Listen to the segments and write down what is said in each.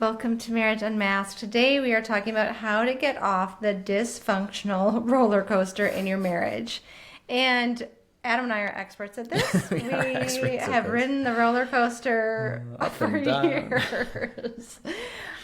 Welcome to Marriage Unmasked. Today we are talking about how to get off the dysfunctional roller coaster in your marriage. And Adam and I are experts at this. We have ridden the roller coaster for years.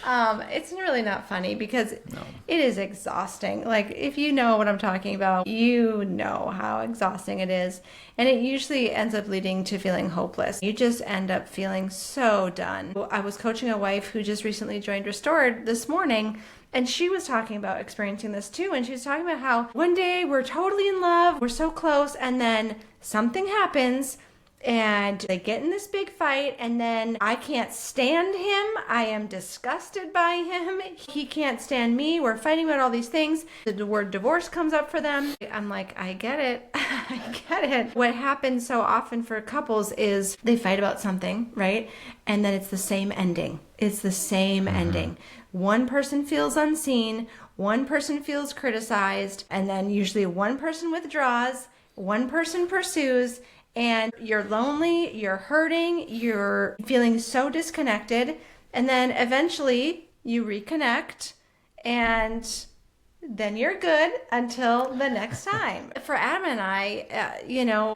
It's really not funny because it is exhausting. Like, if you know what I'm talking about, you know how exhausting it is. And it usually ends up leading to feeling hopeless. You just end up feeling so done. I was coaching a wife who just recently joined Restored this morning, and she was talking about experiencing this too. And she was talking about how one day we're totally in love, we're so close, and then something happens and they get in this big fight, and then I can't stand him. I am disgusted by him. He can't stand me. We're fighting about all these things. The word divorce comes up for them. I'm like, I get it. I get it. What happens so often for couples is they fight about something, right? And then it's the same ending. It's the same ending. One person feels unseen, one person feels criticized, and then usually one person withdraws, one person pursues, and you're lonely, you're hurting, you're feeling so disconnected, and then eventually you reconnect, and then you're good until the next time. For Adam and I,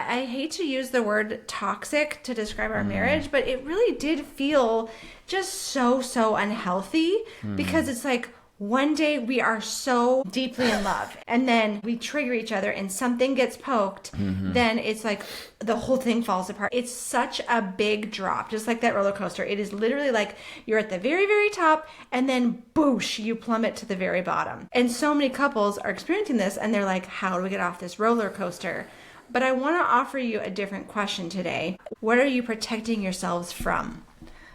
I hate to use the word toxic to describe our marriage, but it really did feel just so unhealthy because it's like, one day we are so deeply in love, and then we trigger each other and something gets poked, then it's like the whole thing falls apart. It's such a big drop, just like that roller coaster. It is literally like you're at the very, very top, and then boosh, you plummet to the very bottom. And so many couples are experiencing this, and they're like, how do we get off this roller coaster? But I want to offer you a different question today. What are you protecting yourselves from?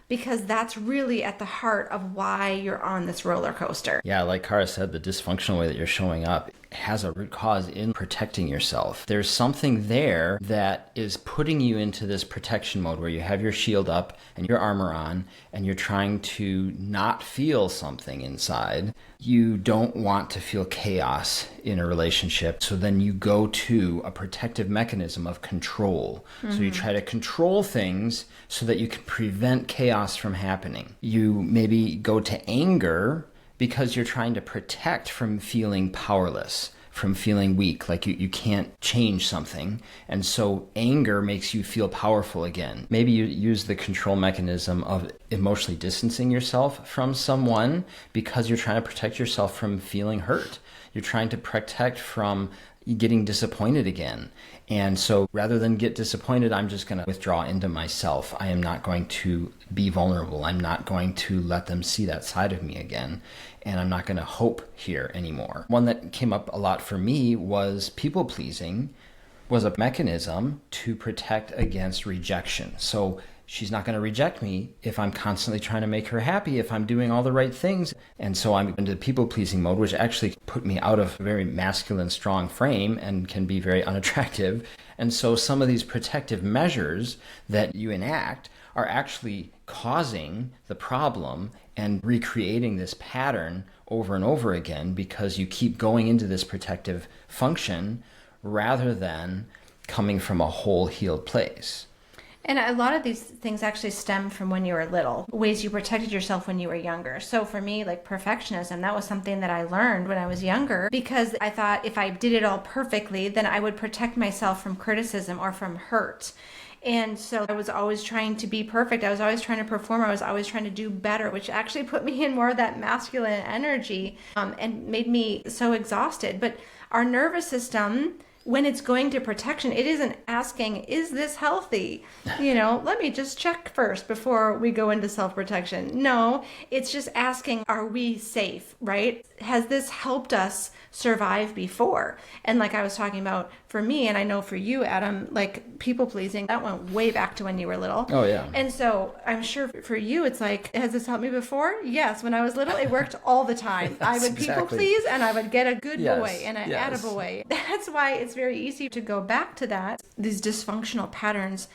Because that's really at the heart of why you're on this roller coaster. Yeah, like Kara said, the dysfunctional way that you're showing up has a root cause in protecting yourself. There's something there that is putting you into this protection mode where you have your shield up and your armor on, and you're trying to not feel something inside. You don't want to feel chaos in a relationship, so then you go to a protective mechanism of control. So you try to control things so that you can prevent chaos from happening. You maybe go to anger because you're trying to protect from feeling powerless, from feeling weak, like you can't change something. And so anger makes you feel powerful again. Maybe you use the control mechanism of emotionally distancing yourself from someone because you're trying to protect yourself from feeling hurt. You're trying to protect from getting disappointed again. And so rather than get disappointed, I'm just going to withdraw into myself. I am not going to be vulnerable. I'm not going to let them see that side of me again. And I'm not going to hope here anymore. One that came up a lot for me was people pleasing was a mechanism to protect against rejection. So she's not going to reject me if I'm constantly trying to make her happy, if I'm doing all the right things. And so I'm into people-pleasing mode, which actually put me out of a very masculine, strong frame and can be very unattractive. And so some of these protective measures that you enact are actually causing the problem and recreating this pattern over and over again because you keep going into this protective function rather than coming from a whole healed place. And a lot of these things actually stem from when you were little, ways you protected yourself when you were younger. So for me, like perfectionism, that was something that I learned when I was younger because I thought if I did it all perfectly, then I would protect myself from criticism or from hurt. And so I was always trying to be perfect. I was always trying to perform. I was always trying to do better, which actually put me in more of that masculine energy and made me so exhausted. But our nervous system, when it's going to protection, it isn't asking, is this healthy? Let me just check first before we go into self-protection. No, it's just asking, are we safe, right? Has this helped us survive before? And like I was talking about for me, and I know for you, Adam, like people pleasing, that went way back to when you were little. Oh, yeah. And so I'm sure for you, it's like, has this helped me before? Yes. When I was little, it worked all the time. I would people please and I would get a good boy and an attaboy. That's why it's very easy to go back to that. These dysfunctional patterns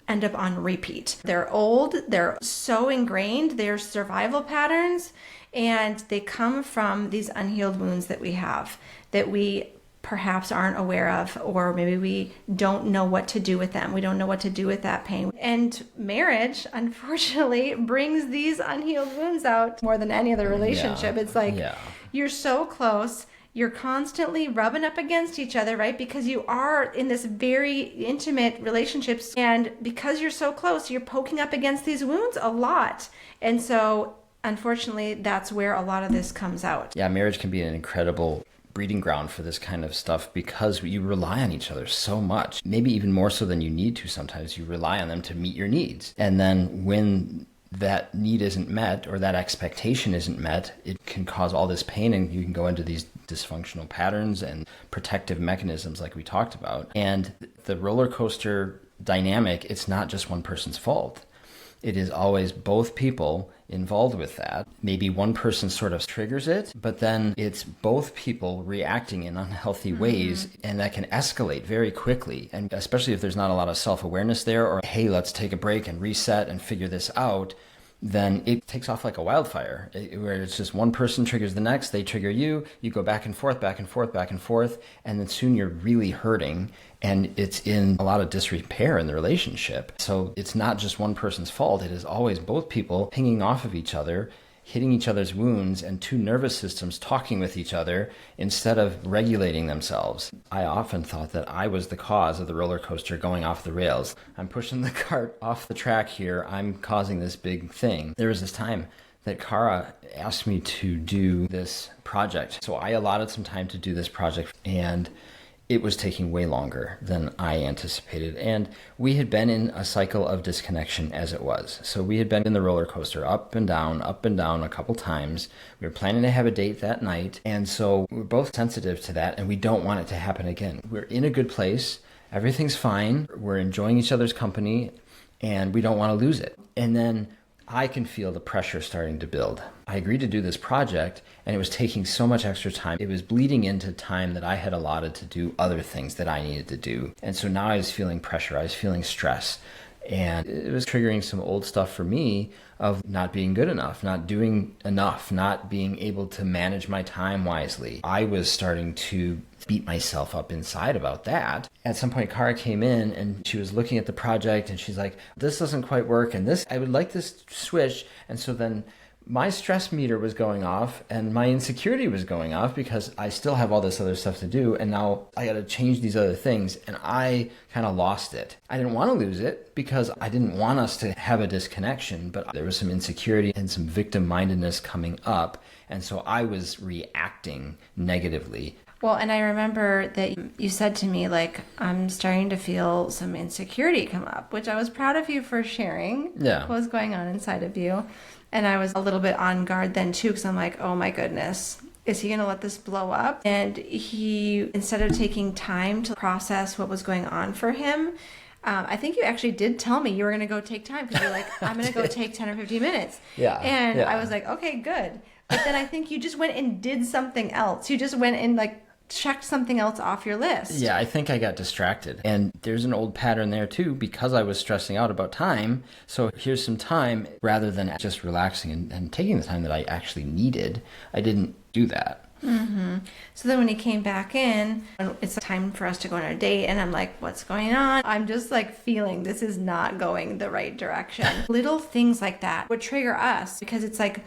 end up on repeat. They're old, they're so ingrained, they're survival patterns, and they come from these unhealed wounds that we have, that we perhaps aren't aware of, or maybe we don't know what to do with them. We don't know what to do with that pain. And marriage, unfortunately, brings these unhealed wounds out more than any other relationship. It's like you're so close. You're constantly rubbing up against each other, right? Because you are in this very intimate relationships. And because you're so close, you're poking up against these wounds a lot. And so, unfortunately, that's where a lot of this comes out. Yeah, marriage can be an incredible breeding ground for this kind of stuff because you rely on each other so much. Maybe even more so than you need to sometimes. You rely on them to meet your needs. And then when that need isn't met or that expectation isn't met, it can cause all this pain, and you can go into these dysfunctional patterns and protective mechanisms like we talked about. And the roller coaster dynamic, it's not just one person's fault. It is always both people involved with that. Maybe one person sort of triggers it, but then it's both people reacting in unhealthy ways, and that can escalate very quickly. And especially if there's not a lot of self-awareness there, or, hey, let's take a break and reset and figure this out, then it takes off like a wildfire, where it's just one person triggers the next, they trigger you, you go back and forth, back and forth, back and forth, and then soon you're really hurting, and it's in a lot of disrepair in the relationship. So it's not just one person's fault, it is always both people pinging off of each other, hitting each other's wounds, and two nervous systems talking with each other instead of regulating themselves. I often thought that I was the cause of the roller coaster going off the rails. I'm pushing the cart off the track here. I'm causing this big thing. There was this time that Kara asked me to do this project. So I allotted some time to do this project, and it was taking way longer than I anticipated. And we had been in a cycle of disconnection as it was. So we had been in the roller coaster up and down a couple times. We were planning to have a date that night. And so we're both sensitive to that, and we don't want it to happen again. We're in a good place. Everything's fine. We're enjoying each other's company, and we don't want to lose it. And then I can feel the pressure starting to build. I agreed to do this project, and it was taking so much extra time. It was bleeding into time that I had allotted to do other things that I needed to do. And so now I was feeling pressure. I was feeling stress. And it was triggering some old stuff for me of not being good enough, not doing enough, not being able to manage my time wisely. I was starting to beat myself up inside about that. At some point, Kara came in and she was looking at the project, and she's like, this doesn't quite work, and this, I would like this switch. And so then my stress meter was going off and my insecurity was going off because I still have all this other stuff to do, and now I got to change these other things, and I kind of lost it. I didn't want to lose it because I didn't want us to have a disconnection, but there was some insecurity and some victim-mindedness coming up, and so I was reacting negatively. Well, and I remember that you said to me, like, I'm starting to feel some insecurity come up, which I was proud of you for sharing what was going on inside of you. And I was a little bit on guard then too, because I'm like, oh my goodness, is he going to let this blow up? And he, instead of taking time to process what was going on for him, I think you actually did tell me you were going to go take time, because you're like, I'm going to go take 10 or 15 minutes. And I was like, okay, good. But then I think you just went and did something else. You just went and like checked something else off your list. Yeah, I think I got distracted. And there's an old pattern there too, because I was stressing out about time. So here's some time, rather than just relaxing and taking the time that I actually needed. I didn't do that. So then when he came back in, it's time for us to go on a date, and I'm like, what's going on? I'm just like feeling this is not going the right direction. Little things like that would trigger us, because it's like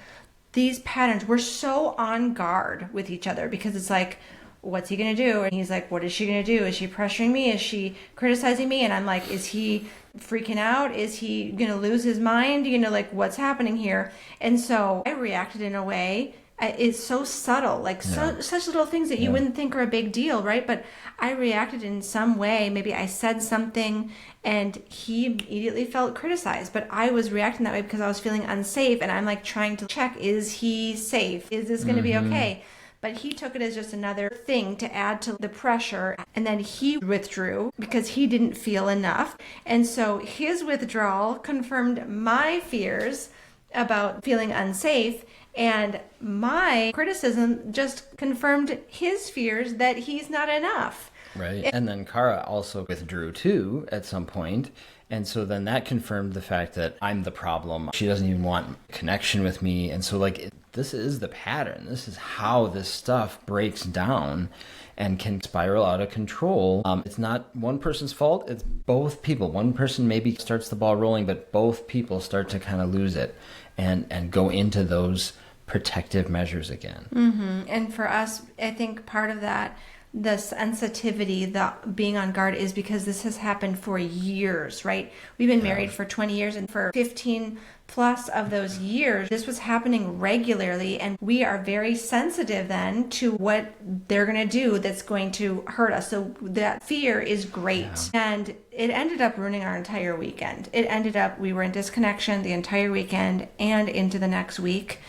these patterns, we're so on guard with each other, because it's like, what's he going to do? And he's like, what is she going to do? Is she pressuring me? Is she criticizing me? And I'm like, is he freaking out? Is he going to lose his mind? You know, like, what's happening here? And so I reacted in a way, it's so subtle, like such little things that you wouldn't think are a big deal, right? But I reacted in some way. Maybe I said something and he immediately felt criticized, but I was reacting that way because I was feeling unsafe, and I'm like trying to check, is he safe? Is this going to be okay? But he took it as just another thing to add to the pressure. And then he withdrew because he didn't feel enough. And so his withdrawal confirmed my fears about feeling unsafe. And my criticism just confirmed his fears that he's not enough. Right. And then Kara also withdrew too at some point. And so then that confirmed the fact that I'm the problem. She doesn't even want connection with me. And so like this is the pattern. This is how this stuff breaks down and can spiral out of control. It's not one person's fault. It's both people. One person maybe starts the ball rolling, but both people start to kind of lose it and go into those protective measures again. Mm-hmm. And for us, I think part of that, the sensitivity, the being on guard, is because this has happened for years, right? We've been married for 20 years, and for 15 plus of those years, this was happening regularly, and we are very sensitive then to what they're going to do that's going to hurt us. So that fear is great. And it ended up ruining our entire weekend. It ended up, we were in disconnection the entire weekend and into the next week,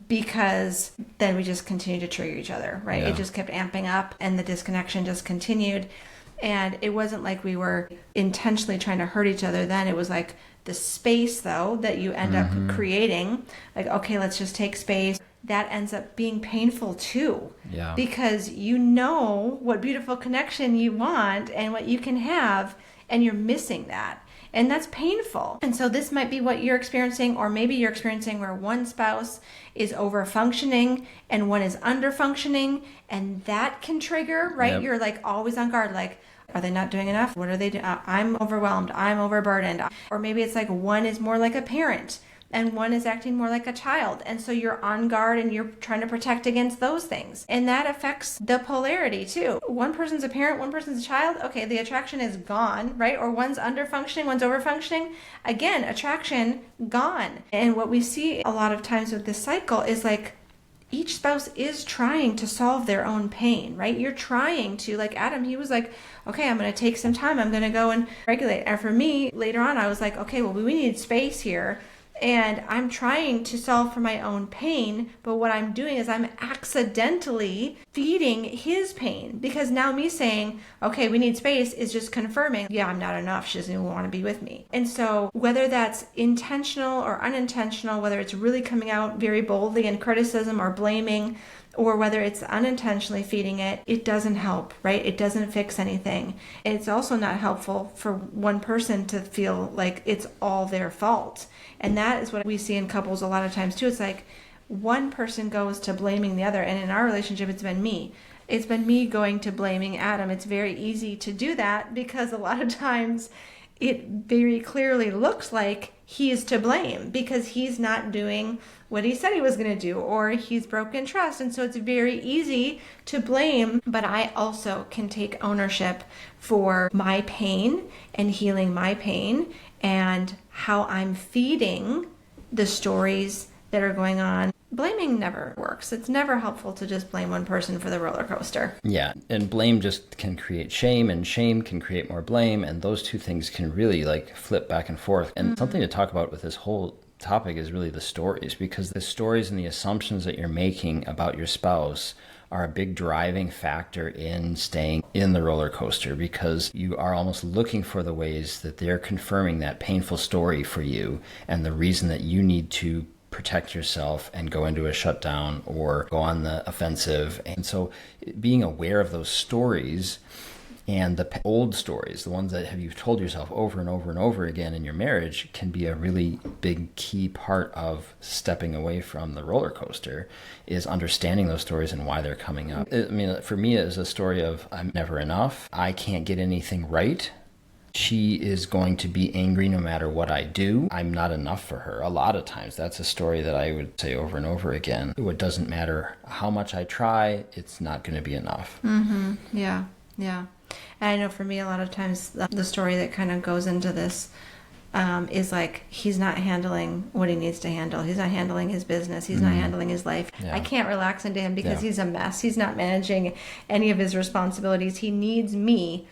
because then we just continued to trigger each other, right? It just kept amping up, and the disconnection just continued. And it wasn't like we were intentionally trying to hurt each other then. It was like the space, though, that you end up creating, like, okay, let's just take space. That ends up being painful too. Yeah. Because you know what beautiful connection you want and what you can have, and you're missing that. And that's painful. And so this might be what you're experiencing, or maybe you're experiencing where one spouse is over functioning and one is under functioning, and that can trigger, right? Yep. You're like always on guard, like, are they not doing enough? What are they doing? I'm overwhelmed. I'm overburdened. Or maybe it's like one is more like a parent and one is acting more like a child. And so you're on guard and you're trying to protect against those things. And that affects the polarity too. One person's a parent, one person's a child. Okay, the attraction is gone, right? Or one's under functioning, one's over functioning. Again, attraction gone. And what we see a lot of times with this cycle is like, each spouse is trying to solve their own pain, right? You're trying to, like Adam, he was like, okay, I'm going to take some time. I'm going to go and regulate. And for me, later on, I was like, okay, well, we need space here. And I'm trying to solve for my own pain, but what I'm doing is I'm accidentally feeding his pain, because now me saying, okay, we need space is just confirming, yeah, I'm not enough. She doesn't even want to be with me. And so whether that's intentional or unintentional, whether it's really coming out very boldly in criticism or blaming, or whether it's unintentionally feeding it, it doesn't help, right? It doesn't fix anything. It's also not helpful for one person to feel like it's all their fault. And that is what we see in couples a lot of times too. It's like one person goes to blaming the other. And in our relationship, it's been me. It's been me going to blaming Adam. It's very easy to do that because a lot of times it very clearly looks like he is to blame because he's not doing what he said he was going to do, or he's broken trust. And so it's very easy to blame, but I also can take ownership for my pain and healing my pain and how I'm feeding the stories that are going on. Blaming never works. It's never helpful to just blame one person for the roller coaster. Yeah, and blame just can create shame, and shame can create more blame, and those two things can really like flip back and forth. And something to talk about with this whole topic is really the stories, because the stories and the assumptions that you're making about your spouse are a big driving factor in staying in the roller coaster, because you are almost looking for the ways that they're confirming that painful story for you and the reason that you need to protect yourself and go into a shutdown or go on the offensive. And so being aware of those stories and the old stories, the ones that you've told yourself over and over and over again in your marriage, can be a really big key part of stepping away from the roller coaster, is understanding those stories and why they're coming up. I mean, for me, it's a story of I'm never enough. I can't get anything right. She is going to be angry no matter what I do. I'm not enough for her. A lot of times, that's a story that I would say over and over again. It doesn't matter how much I try, it's not going to be enough. Mm-hmm. Yeah. And I know for me, a lot of times, the story that kind of goes into this is like, he's not handling what he needs to handle. He's not handling his business. He's not handling his life. Yeah. I can't relax into him because he's a mess. He's not managing any of his responsibilities. He needs me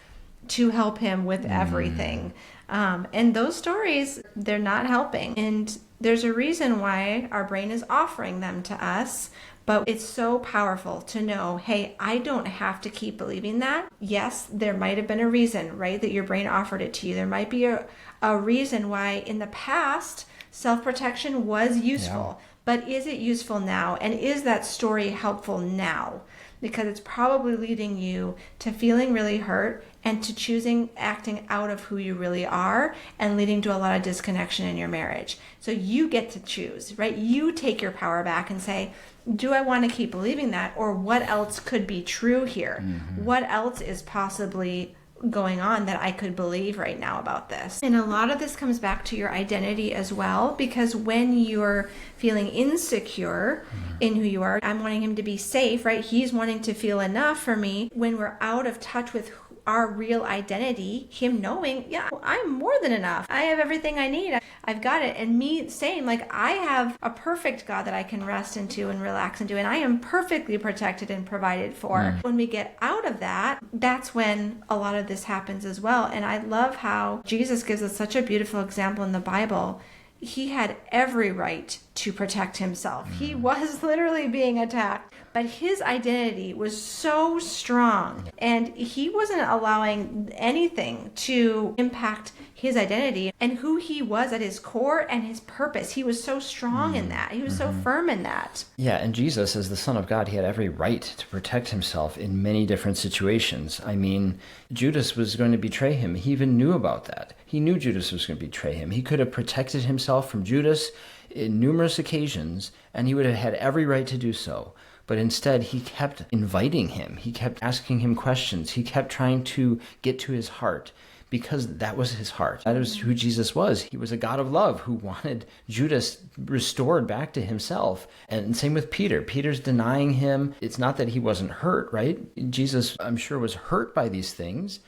to help him with everything. And those stories, they're not helping. And there's a reason why our brain is offering them to us. But it's so powerful to know, hey, I don't have to keep believing that. Yes, there might have been a reason, right, that your brain offered it to you. There might be a reason why in the past self-protection was useful. but is it useful now? And is that story helpful now? Because it's probably leading you to feeling really hurt and to choosing acting out of who you really are and leading to a lot of disconnection in your marriage. So you get to choose, right? You take your power back and say, do I want to keep believing that? Or what else could be true here? What else is possibly going on that I could believe right now about this? And a lot of this comes back to your identity as well, because when you're feeling insecure in who you are, I'm wanting him to be safe, right? He's wanting to feel enough for me. When we're out of touch with our real identity, him knowing, yeah, I'm more than enough. I have everything I need. I've got it. And me saying, like, I have a perfect God that I can rest into and relax into, and I am perfectly protected and provided for. When we get out of that, that's when a lot of this happens as well. And I love how Jesus gives us such a beautiful example in the Bible. He had every right to protect himself. He was literally being attacked, but his identity was so strong, and he wasn't allowing anything to impact his identity and who he was at his core and his purpose. He was so strong in that. He was so firm in that. Yeah, and Jesus, as the Son of God, he had every right to protect himself in many different situations. I mean, Judas was going to betray him. He even knew about that. He knew Judas was going to betray him. He could have protected himself from Judas in numerous occasions, and he would have had every right to do so. But instead, he kept inviting him. He kept asking him questions. He kept trying to get to his heart, because that was his heart. That is who Jesus was. He was a God of love who wanted Judas restored back to himself. And same with Peter. Peter's denying him. It's not that he wasn't hurt, right? Jesus, I'm sure, was hurt by these things,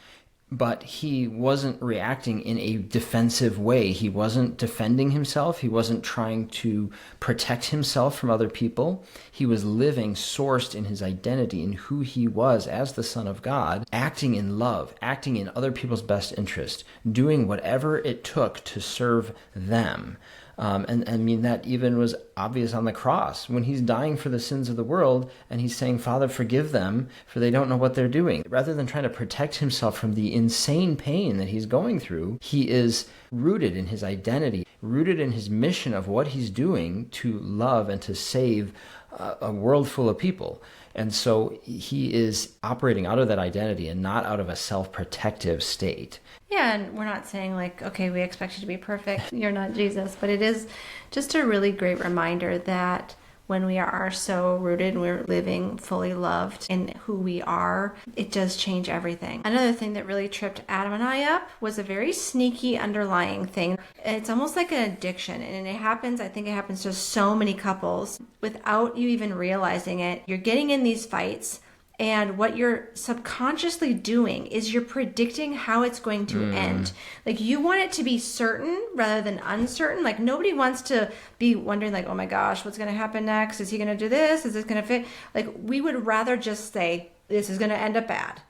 but he wasn't reacting in a defensive way. He wasn't defending himself. He wasn't trying to protect himself from other people. He was living sourced in his identity, in who he was as the Son of God, acting in love, acting in other people's best interest, doing whatever it took to serve them. And I mean, that even was obvious on the cross when he's dying for the sins of the world, and he's saying, Father, forgive them, for they don't know what they're doing. Rather than trying to protect himself from the insane pain that he's going through, he is rooted in his identity, rooted in his mission of what he's doing to love and to save a world full of people. And so he is operating out of that identity and not out of a self-protective state. Yeah, and we're not saying like, okay, we expect you to be perfect. You're not Jesus. But it is just a really great reminder that when we are so rooted and we're living fully loved in who we are, it does change everything. Another thing that really tripped Adam and I up was a very sneaky underlying thing. It's almost like an addiction, and I think it happens to so many couples without you even realizing it. You're getting in these fights, and what you're subconsciously doing is you're predicting how it's going to end. Like, you want it to be certain rather than uncertain. Like, nobody wants to be wondering, like, oh my gosh, what's going to happen next? Is he going to do this? Is this going to fit? Like, we would rather just say, this is going to end up bad,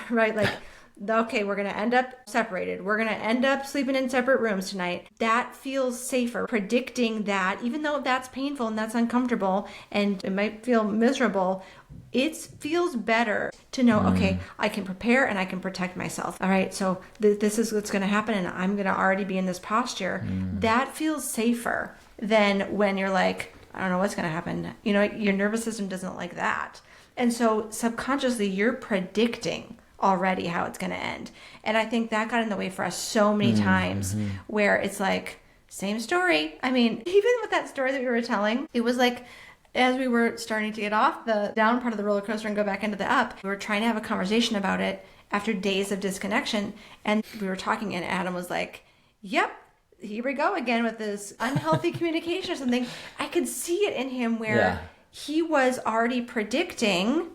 right? Like, okay, we're going to end up separated. We're going to end up sleeping in separate rooms tonight. That feels safer. Predicting that, even though that's painful and that's uncomfortable and it might feel miserable, it feels better to know, okay, I can prepare and I can protect myself. All right, so this is what's going to happen, and I'm going to already be in this posture. That feels safer than when you're like, I don't know what's going to happen. You know, your nervous system doesn't like that. And so subconsciously, you're predicting already how it's going to end. And I think that got in the way for us so many times, where it's like, same story. I mean, even with that story that we were telling, it was like, as we were starting to get off the down part of the roller coaster and go back into the up, we were trying to have a conversation about it after days of disconnection. And we were talking, and Adam was like, yep, here we go again with this unhealthy communication or something. I could see it in him where he was already predicting,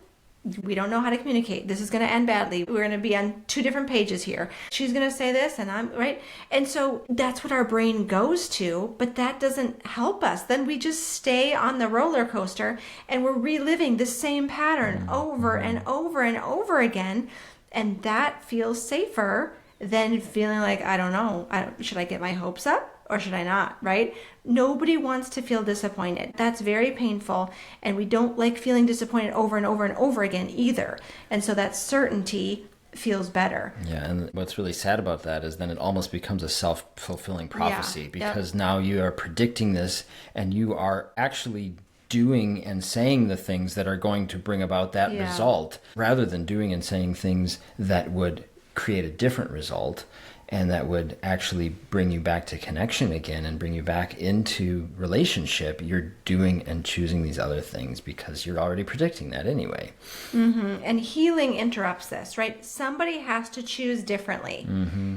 we don't know how to communicate. This is going to end badly. We're going to be on two different pages here. She's going to say this and I'm right. And so that's what our brain goes to, but that doesn't help us. Then we just stay on the roller coaster and we're reliving the same pattern over and over and over again. And that feels safer than feeling like, I don't know, should I get my hopes up? Or should I not, right? Nobody wants to feel disappointed. That's very painful, and we don't like feeling disappointed over and over and over again either. And so that certainty feels better. Yeah, and what's really sad about that is then it almost becomes a self-fulfilling prophecy, because now you are predicting this and you are actually doing and saying the things that are going to bring about that result, rather than doing and saying things that would create a different result and that would actually bring you back to connection again and bring you back into relationship. You're doing and choosing these other things because you're already predicting that anyway. And healing interrupts this, right? Somebody has to choose differently.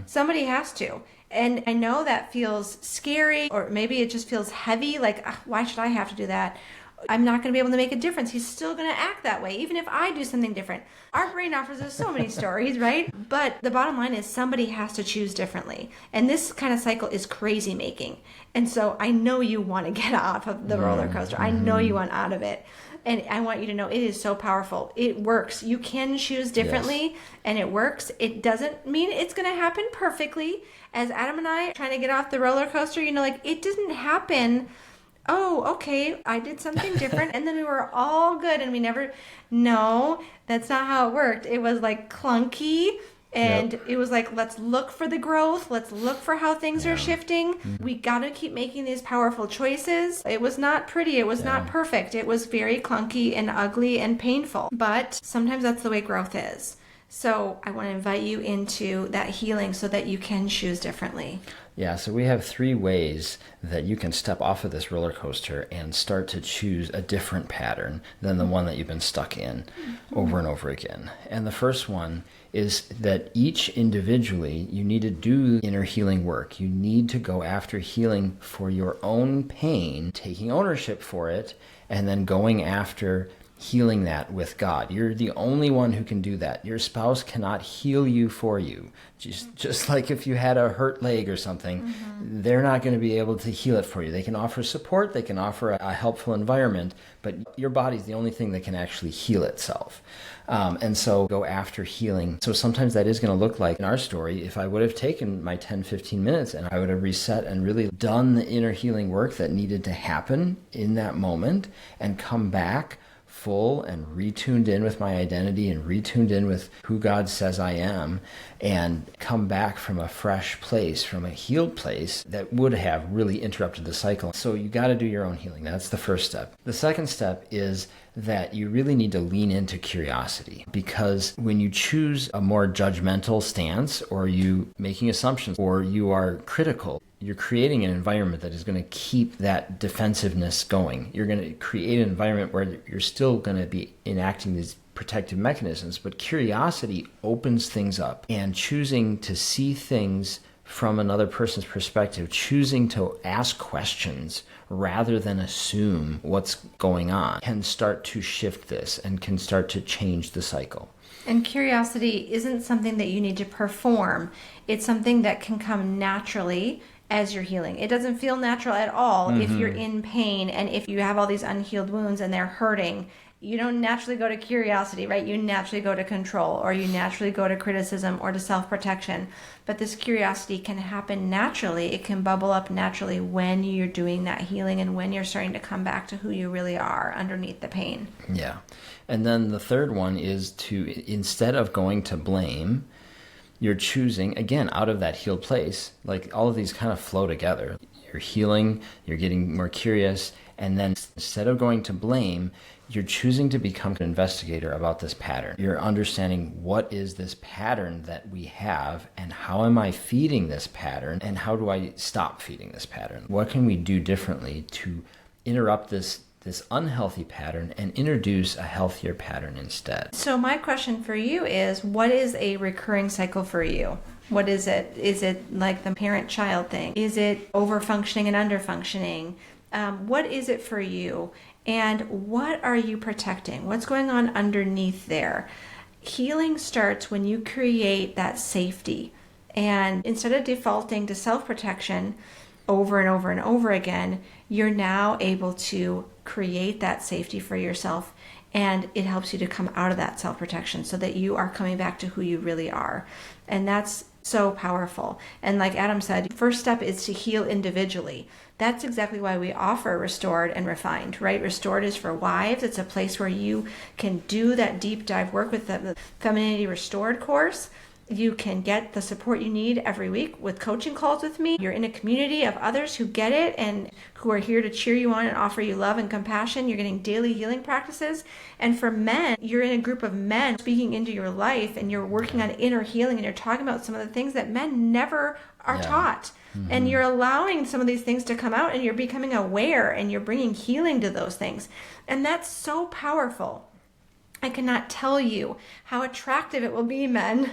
Somebody has to. And I know that feels scary, or maybe it just feels heavy, like, why should I have to do that? I'm not going to be able to make a difference. He's still going to act that way, even if I do something different. Our brain offers us so many stories, right? But the bottom line is somebody has to choose differently. And this kind of cycle is crazy making. And so I know you want to get off of the roller coaster. I know you want out of it. And I want you to know it is so powerful. It works. You can choose differently, and it works. It doesn't mean it's going to happen perfectly. As Adam and I are trying to get off the roller coaster, like, it didn't happen. Oh, okay, I did something different, and then we were all good, and we never... No, that's not how it worked. It was, like, clunky, and it was like, let's look for the growth. Let's look for how things are shifting. We got to keep making these powerful choices. It was not pretty. It was not perfect. It was very clunky and ugly and painful. But sometimes that's the way growth is. So I want to invite you into that healing so that you can choose differently. Yeah, so we have 3 ways that you can step off of this roller coaster and start to choose a different pattern than the one that you've been stuck in over and over again. And the first one is that each individually, you need to do inner healing work. You need to go after healing for your own pain, taking ownership for it, and then going after healing that with God. You're the only one who can do that. Your spouse cannot heal you for you. Just like if you had a hurt leg or something, they're not going to be able to heal it for you. They can offer support, they can offer a helpful environment, but your body's the only thing that can actually heal itself. And so go after healing. So sometimes that is going to look like, in our story, if I would have taken my 10, 15 minutes and I would have reset and really done the inner healing work that needed to happen in that moment and come back full and retuned in with my identity and retuned in with who God says I am, and come back from a fresh place, from a healed place, that would have really interrupted the cycle. So you got to do your own healing. That's the first step. The second step is that you really need to lean into curiosity, because when you choose a more judgmental stance, or you making assumptions, or you are critical, you're creating an environment that is going to keep that defensiveness going. You're going to create an environment where you're still going to be enacting these protective mechanisms, but curiosity opens things up, and choosing to see things from another person's perspective, choosing to ask questions rather than assume what's going on, can start to shift this and can start to change the cycle. And curiosity isn't something that you need to perform. It's something that can come naturally as you're healing. It doesn't feel natural at all if you're in pain and if you have all these unhealed wounds and they're hurting. You don't naturally go to curiosity, right? You naturally go to control, or you naturally go to criticism or to self-protection. But this curiosity can happen naturally. It can bubble up naturally when you're doing that healing and when you're starting to come back to who you really are underneath the pain. Yeah. And then the third one is to, instead of going to blame, you're choosing, again, out of that healed place, like all of these kind of flow together. You're healing, you're getting more curious, and then instead of going to blame, you're choosing to become an investigator about this pattern. You're understanding, what is this pattern that we have, and how am I feeding this pattern, and how do I stop feeding this pattern? What can we do differently to interrupt this unhealthy pattern and introduce a healthier pattern instead? So my question for you is, what is a recurring cycle for you? What is it? Is it like the parent-child thing? Is it over-functioning and under-functioning? What is it for you? And what are you protecting? What's going on underneath there? Healing starts when you create that safety. And instead of defaulting to self-protection over and over and over again, you're now able to create that safety for yourself, and it helps you to come out of that self-protection so that you are coming back to who you really are. And that's so powerful. And like Adam said, first step is to heal individually. That's exactly why we offer Restored and Refined, right? Restored is for wives. It's a place where you can do that deep dive work with the Femininity Restored course. You can get the support you need every week with coaching calls with me. You're in a community of others who get it and who are here to cheer you on and offer you love and compassion. You're getting daily healing practices. And for men, you're in a group of men speaking into your life, and you're working on inner healing, and you're talking about some of the things that men never are taught. And you're allowing some of these things to come out, and you're becoming aware, and you're bringing healing to those things. And that's so powerful. I cannot tell you how attractive it will be, men,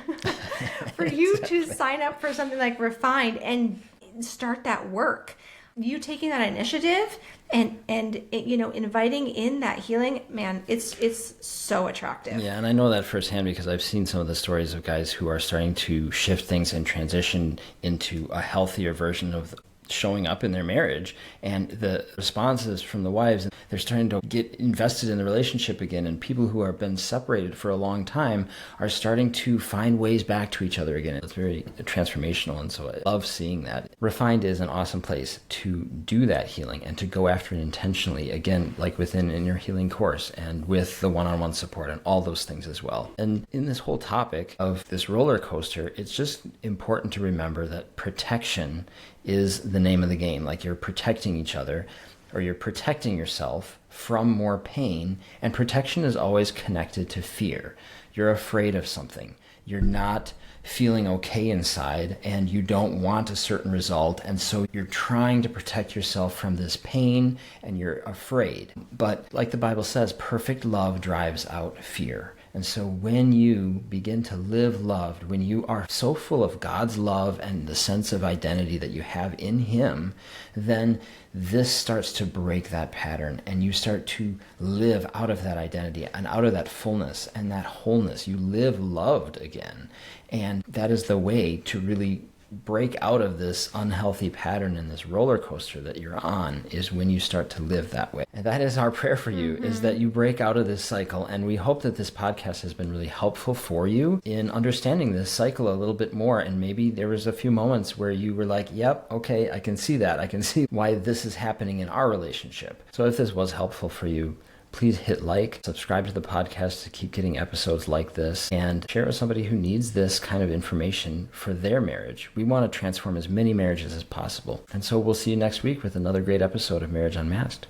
for you to sign up for something like Refined and start that work. You taking that initiative and inviting in that healing, man, it's so attractive. Yeah, and I know that firsthand because I've seen some of the stories of guys who are starting to shift things and transition into a healthier version of showing up in their marriage, and the responses from the wives, they're starting to get invested in the relationship again, and people who have been separated for a long time are starting to find ways back to each other again. It's very transformational, and so I love seeing that. Refined is an awesome place to do that healing and to go after it intentionally, again, like within in your healing course and with the one-on-one support and all those things as well. And in this whole topic of this roller coaster, it's just important to remember that protection is the name of the game. Like, you're protecting each other, or you're protecting yourself from more pain, and protection is always connected to fear. You're afraid of something. You're not feeling okay inside, and you don't want a certain result, and so you're trying to protect yourself from this pain, and you're afraid. But like the Bible says, perfect love drives out fear. And so when you begin to live loved, when you are so full of God's love and the sense of identity that you have in Him, then this starts to break that pattern, and you start to live out of that identity and out of that fullness and that wholeness. You live loved again. And that is the way to really break out of this unhealthy pattern and this roller coaster that you're on, is when you start to live that way. And that is our prayer for you, is that you break out of this cycle. And we hope that this podcast has been really helpful for you in understanding this cycle a little bit more. And maybe there was a few moments where you were like, yep, okay, I can see that. I can see why this is happening in our relationship. So if this was helpful for you, please hit like, subscribe to the podcast to keep getting episodes like this, and share with somebody who needs this kind of information for their marriage. We want to transform as many marriages as possible. And so we'll see you next week with another great episode of Marriage Unmasked.